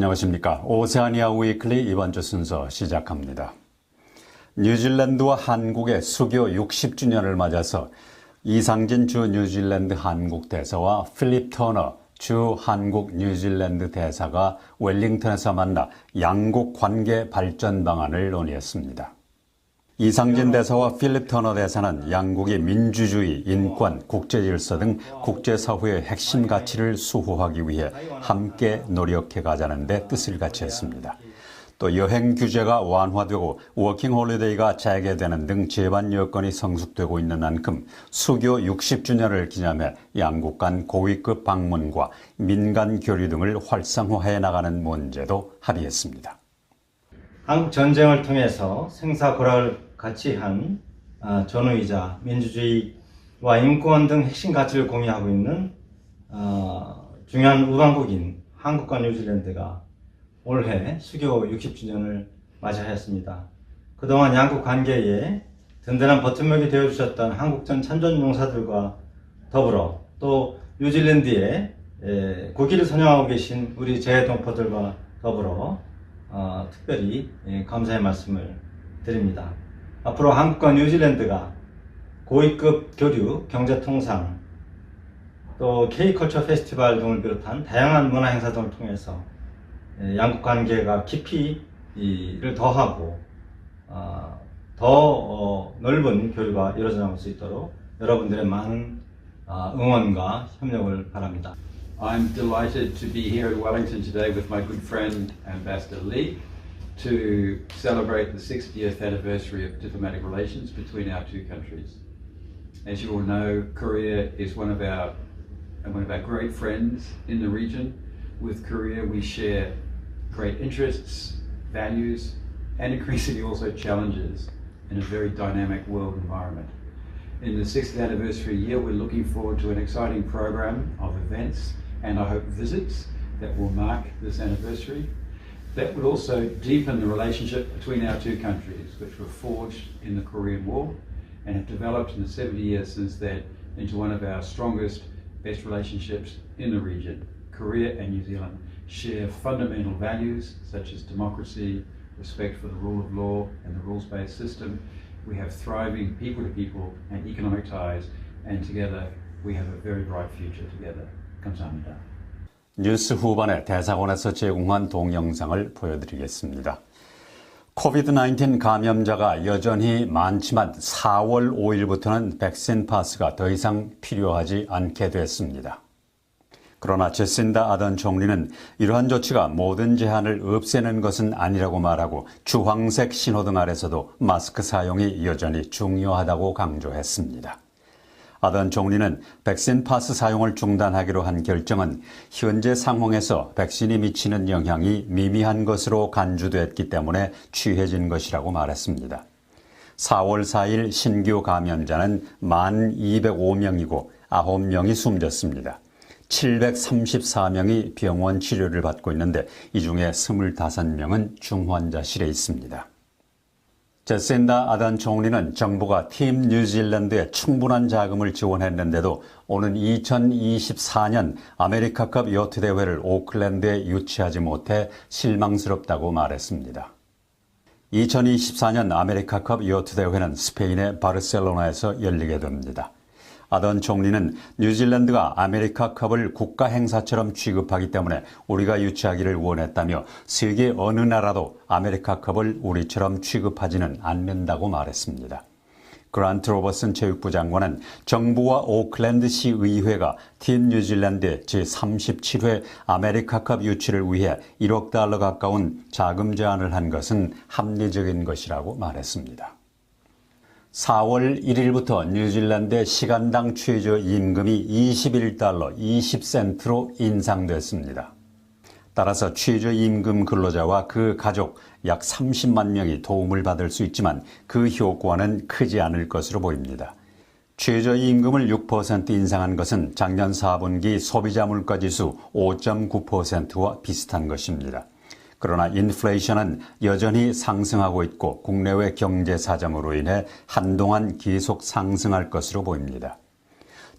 안녕하십니까. 오세아니아 위클리 이번 주 순서 시작합니다. 뉴질랜드와 한국의 수교 60주년을 맞아서 이상진 주 뉴질랜드 한국 대사와 필립 터너 주 한국 뉴질랜드 대사가 웰링턴에서 만나 양국 관계 발전 방안을 논의했습니다. 이상진 대사와 필립 터너 대사는 양국이 민주주의, 인권, 국제질서 등 국제사회의 핵심 가치를 수호하기 위해 함께 노력해 가자는 데 뜻을 같이 했습니다. 또 여행 규제가 완화되고 워킹홀리데이가 재개되는 등 제반 여건이 성숙되고 있는 만큼 수교 60주년을 기념해 양국 간 고위급 방문과 민간 교류 등을 활성화해 나가는 문제도 합의했습니다. 한국 전쟁을 통해서 생사고락을 같이 한 전우이자 민주주의와 인권 등 핵심 가치를 공유하고 있는 중요한 우방국인 한국과 뉴질랜드가 올해 수교 60주년을 맞이하였습니다. 그동안 양국 관계에 든든한 버팀목이 되어주셨던 한국전 참전용사들과 더불어 또 뉴질랜드에 국기를 선양하고 계신 우리 재동포들과 더불어 특별히 감사의 말씀을 드립니다. 앞으로 한국과 뉴질랜드가 고위급 교류, 경제통상, 또 K컬처 페스티벌 등을 비롯한 다양한 문화 행사 등을 통해서 양국 관계가 깊이를 더하고 더 넓은 교류가 이루어져 나갈 수 있도록 여러분들의 많은 응원과 협력을 바랍니다. I'm delighted to be here in Wellington today with my good friend Ambassador Lee to celebrate the 60th anniversary of diplomatic relations between our two countries. As you all know, Korea is one of our great friends in the region. With Korea we share great interests, values, and increasingly also challenges in a very dynamic world environment. In the 60th anniversary year, we're looking forward to an exciting program of events and I hope visits that will mark this anniversary. That would also deepen the relationship between our two countries, which were forged in the Korean War and have developed in the 70 years since then into one of our strongest, best relationships in the region. Korea and New Zealand share fundamental values such as democracy, respect for the rule of law and the rules-based system. We have thriving people-to-people and economic ties, and together we have a very bright future together. 감사합니다. 뉴스 후반에 대사관에서 제공한 동영상을 보여드리겠습니다. 코비드-19 감염자가 여전히 많지만 4월 5일부터는 백신 파스가 더 이상 필요하지 않게 됐습니다. 그러나 제신다 아던 총리는 이러한 조치가 모든 제한을 없애는 것은 아니라고 말하고 주황색 신호등 아래서도 마스크 사용이 여전히 중요하다고 강조했습니다. 아던 총리는 백신 파스 사용을 중단하기로 한 결정은 현재 상황에서 백신이 미치는 영향이 미미한 것으로 간주됐기 때문에 취해진 것이라고 말했습니다. 4월 4일 신규 감염자는 1,205명이고 9명이 숨졌습니다. 734명이 병원 치료를 받고 있는데 이 중에 25명은 중환자실에 있습니다. 제신다 아던 총리는 정부가 팀 뉴질랜드에 충분한 자금을 지원했는데도 오는 2024년 아메리카컵 요트 대회를 오클랜드에 유치하지 못해 실망스럽다고 말했습니다. 2024년 아메리카컵 요트 대회는 스페인의 바르셀로나에서 열리게 됩니다. 아던 총리는 뉴질랜드가 아메리카컵을 국가 행사처럼 취급하기 때문에 우리가 유치하기를 원했다며 세계 어느 나라도 아메리카컵을 우리처럼 취급하지는 않는다고 말했습니다. 그란트 로버슨 체육부 장관은 정부와 오클랜드시 의회가 팀 뉴질랜드의 제37회 아메리카컵 유치를 위해 1억 달러 가까운 자금 제안을 한 것은 합리적인 것이라고 말했습니다. 4월 1일부터 뉴질랜드의 시간당 최저 임금이 21달러 20센트로 인상됐습니다. 따라서 최저 임금 근로자와 그 가족 약 30만 명이 도움을 받을 수 있지만 그 효과는 크지 않을 것으로 보입니다. 최저 임금을 6% 인상한 것은 작년 4분기 소비자 물가지수 5.9%와 비슷한 것입니다. 그러나 인플레이션은 여전히 상승하고 있고 국내외 경제 사정으로 인해 한동안 계속 상승할 것으로 보입니다.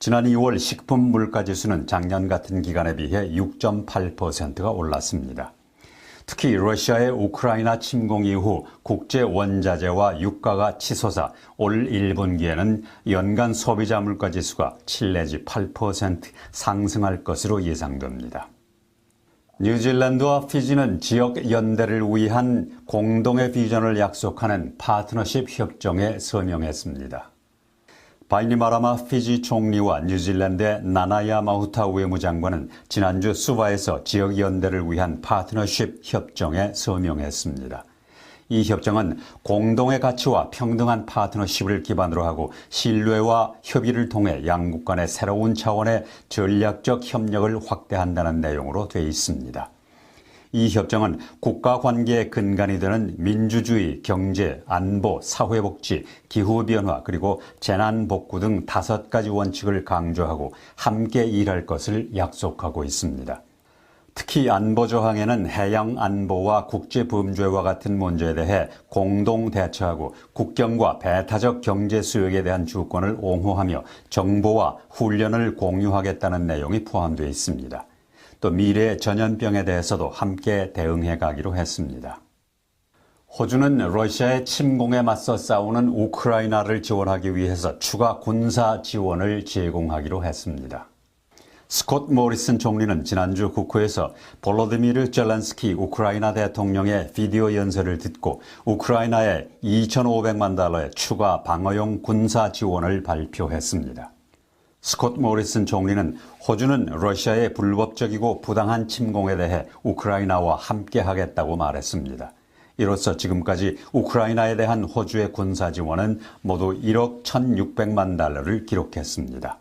지난 2월 식품 물가지수는 작년 같은 기간에 비해 6.8%가 올랐습니다. 특히 러시아의 우크라이나 침공 이후 국제 원자재와 유가가 치솟아 올 1분기에는 연간 소비자 물가 지수가 7 내지 8% 상승할 것으로 예상됩니다. 뉴질랜드와 피지는 지역 연대를 위한 공동의 비전을 약속하는 파트너십 협정에 서명했습니다. 바이니마라마 피지 총리와 뉴질랜드의 나나야 마후타 외무장관은 지난주 수바에서 지역 연대를 위한 파트너십 협정에 서명했습니다. 이 협정은 공동의 가치와 평등한 파트너십을 기반으로 하고 신뢰와 협의를 통해 양국 간의 새로운 차원의 전략적 협력을 확대한다는 내용으로 되어 있습니다. 이 협정은 국가 관계의 근간이 되는 민주주의, 경제, 안보, 사회복지, 기후변화 그리고 재난복구 등 5가지 원칙을 강조하고 함께 일할 것을 약속하고 있습니다. 특히 안보 조항에는 해양 안보와 국제범죄와 같은 문제에 대해 공동 대처하고 국경과 배타적 경제 수역에 대한 주권을 옹호하며 정보와 훈련을 공유하겠다는 내용이 포함되어 있습니다. 또 미래의 전염병에 대해서도 함께 대응해 가기로 했습니다. 호주는 러시아의 침공에 맞서 싸우는 우크라이나를 지원하기 위해서 추가 군사 지원을 제공하기로 했습니다. 스콧 모리슨 총리는 지난주 국회에서 볼로디미르 젤렌스키 우크라이나 대통령의 비디오 연설을 듣고 우크라이나에 2,500만 달러의 추가 방어용 군사 지원을 발표했습니다. 스콧 모리슨 총리는 호주는 러시아의 불법적이고 부당한 침공에 대해 우크라이나와 함께하겠다고 말했습니다. 이로써 지금까지 우크라이나에 대한 호주의 군사 지원은 모두 1억 1,600만 달러를 기록했습니다.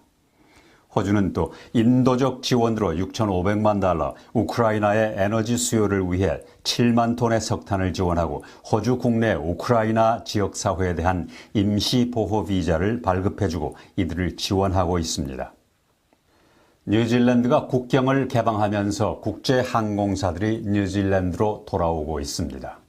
호주는 또 인도적 지원으로 6,500만 달러, 우크라이나의 에너지 수요를 위해 7만 톤의 석탄을 지원하고 호주 국내 우크라이나 지역사회에 대한 임시보호 비자를 발급해주고 이들을 지원하고 있습니다. 뉴질랜드가 국경을 개방하면서 국제 항공사들이 뉴질랜드로 돌아오고 있습니다.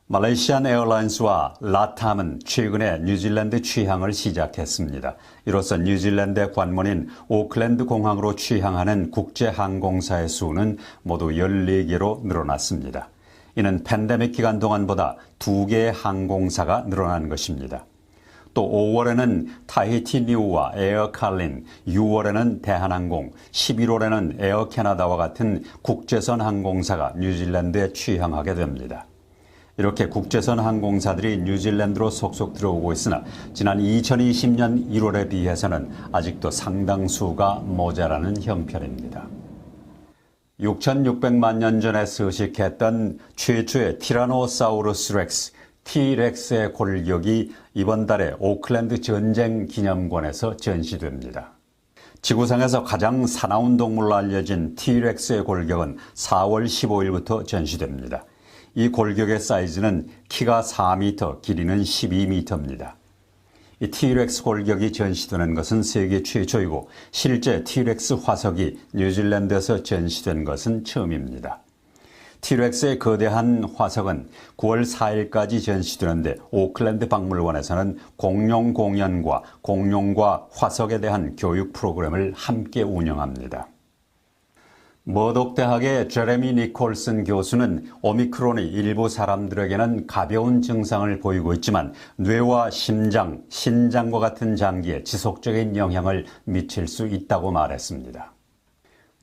말레이시안 에어라인스와 라탐은 최근에 뉴질랜드 취항을 시작했습니다. 이로써 뉴질랜드의 관문인 오클랜드 공항으로 취항하는 국제 항공사의 수는 모두 14개로 늘어났습니다. 이는 팬데믹 기간 동안보다 2개의 항공사가 늘어난 것입니다. 또 5월에는 타히티 뉴와 에어 칼린, 6월에는 대한항공, 11월에는 에어 캐나다와 같은 국제선 항공사가 뉴질랜드에 취항하게 됩니다. 이렇게 국제선 항공사들이 뉴질랜드로 속속 들어오고 있으나 지난 2020년 1월에 비해서는 아직도 상당수가 모자라는 형편입니다. 6,600만 년 전에 서식했던 최초의 티라노사우루스 렉스, T-렉스의 골격이 이번 달에 오클랜드 전쟁 기념관에서 전시됩니다. 지구상에서 가장 사나운 동물로 알려진 T-렉스의 골격은 4월 15일부터 전시됩니다. 이 골격의 사이즈는 키가 4m, 길이는 12m입니다. 이 T-렉스 골격이 전시되는 것은 세계 최초이고 실제 T-렉스 화석이 뉴질랜드에서 전시된 것은 처음입니다. T-렉스의 거대한 화석은 9월 4일까지 전시되는데 오클랜드 박물관에서는 공룡 공연과 공룡과 화석에 대한 교육 프로그램을 함께 운영합니다. 머독 대학의 제레미 니콜슨 교수는 오미크론이 일부 사람들에게는 가벼운 증상을 보이고 있지만 뇌와 심장, 신장과 같은 장기에 지속적인 영향을 미칠 수 있다고 말했습니다.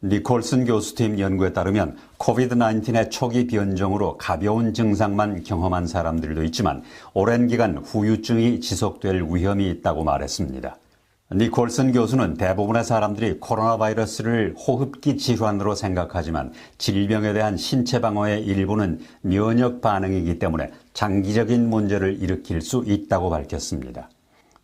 니콜슨 교수팀 연구에 따르면 코비드-19의 초기 변종으로 가벼운 증상만 경험한 사람들도 있지만 오랜 기간 후유증이 지속될 위험이 있다고 말했습니다. 니콜슨 교수는 대부분의 사람들이 코로나 바이러스를 호흡기 질환으로 생각하지만 질병에 대한 신체 방어의 일부는 면역 반응이기 때문에 장기적인 문제를 일으킬 수 있다고 밝혔습니다.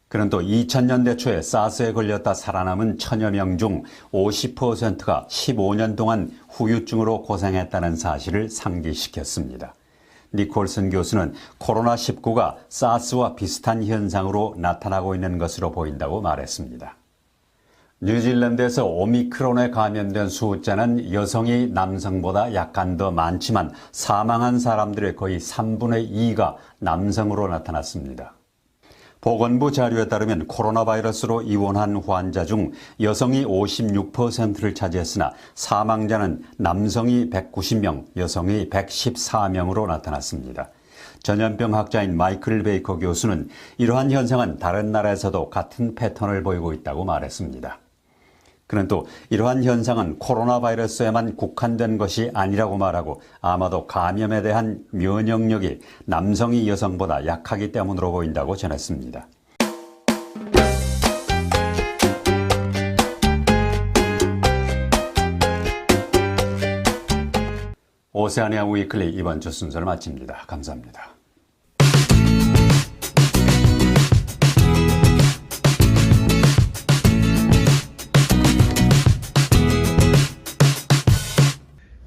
그는 또 2000년대 초에 사스에 걸렸다 살아남은 1000여 명 중 50%가 15년 동안 후유증으로 고생했다는 사실을 상기시켰습니다. 니콜슨 교수는 코로나19가 사스와 비슷한 현상으로 나타나고 있는 것으로 보인다고 말했습니다. 뉴질랜드에서 오미크론에 감염된 숫자는 여성이 남성보다 약간 더 많지만 사망한 사람들의 거의 3분의 2가 남성으로 나타났습니다. 보건부 자료에 따르면 코로나 바이러스로 입원한 환자 중 여성이 56%를 차지했으나 사망자는 남성이 190명, 여성이 114명으로 나타났습니다. 전염병 학자인 마이클 베이커 교수는 이러한 현상은 다른 나라에서도 같은 패턴을 보이고 있다고 말했습니다. 그는 또 이러한 현상은 코로나 바이러스에만 국한된 것이 아니라고 말하고 아마도 감염에 대한 면역력이 남성이 여성보다 약하기 때문으로 보인다고 전했습니다. 오세아니아 위클리 이번 주 순서를 마칩니다. 감사합니다.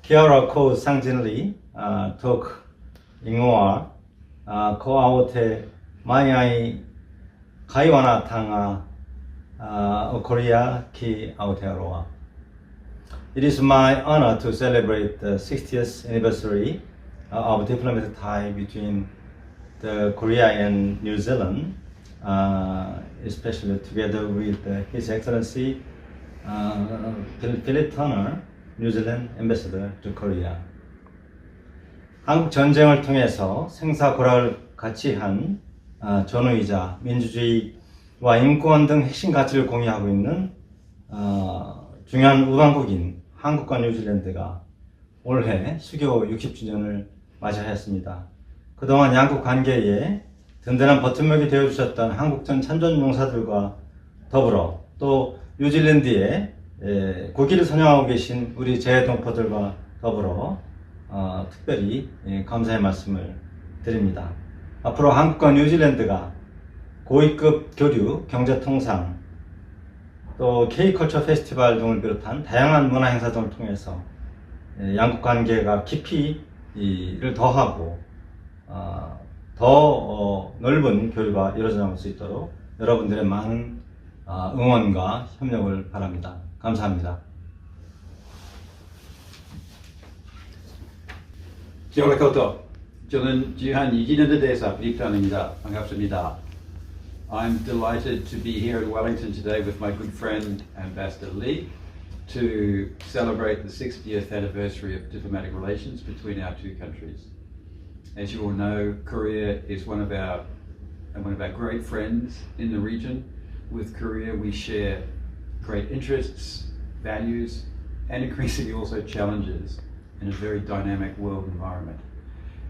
Kiara ko Sangjin tok ingwa ko aote mayai kaiwana tanga Korea ki aotearoa. It is my honor to celebrate the 60th anniversary of diplomatic tie between the Korea and New Zealand, especially together with His Excellency Philip Turner, New Zealand Ambassador to Korea. 한국 전쟁을 통해서 생사고락을 같이 한 전우이자 민주주의와 인권 등 핵심 가치를 공유하고 있는 중요한 우방국인 한국과 뉴질랜드가 올해 수교 60주년을 맞이하였습니다. 그동안 양국 관계에 든든한 버팀목이 되어주셨던 한국전 참전용사들과 더불어 또 뉴질랜드에 고기를 선양하고 계신 우리 재외동포들과 더불어 특별히 감사의 말씀을 드립니다. 앞으로 한국과 뉴질랜드가 고위급 교류, 경제통상, 또 K컬처 페스티벌 등을 비롯한 다양한 문화 행사 등을 통해서 양국 관계가 깊이를 더하고 더 넓은 교류가 이루어져 나갈 수 있도록 여러분들의 많은 응원과 협력을 바랍니다. 감사합니다. Kia ora koutou. 저는 지한 2년에 대해서 필립탄입니다. 반갑습니다. I'm delighted to be here in Wellington today with my good friend Ambassador Lee to celebrate the 60th anniversary of diplomatic relations between our two countries. As you all know, Korea is one of our great friends in the region. With Korea, we share great interests, values, and increasingly also challenges in a very dynamic world environment.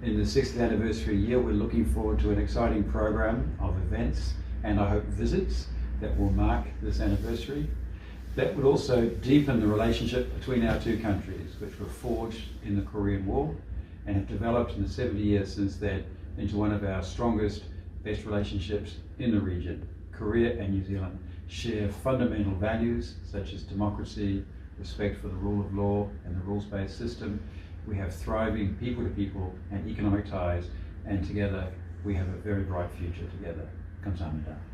In the 60th anniversary year, we're looking forward to an exciting program of events and I hope visits that will mark this anniversary. That would also deepen the relationship between our two countries, which were forged in the Korean War and have developed in the 70 years since then into one of our strongest, best relationships in the region. Korea and New Zealand share fundamental values such as democracy, respect for the rule of law and the rules-based system. We have thriving people-to-people and economic ties, and together we have a very bright future together. 감사합니다.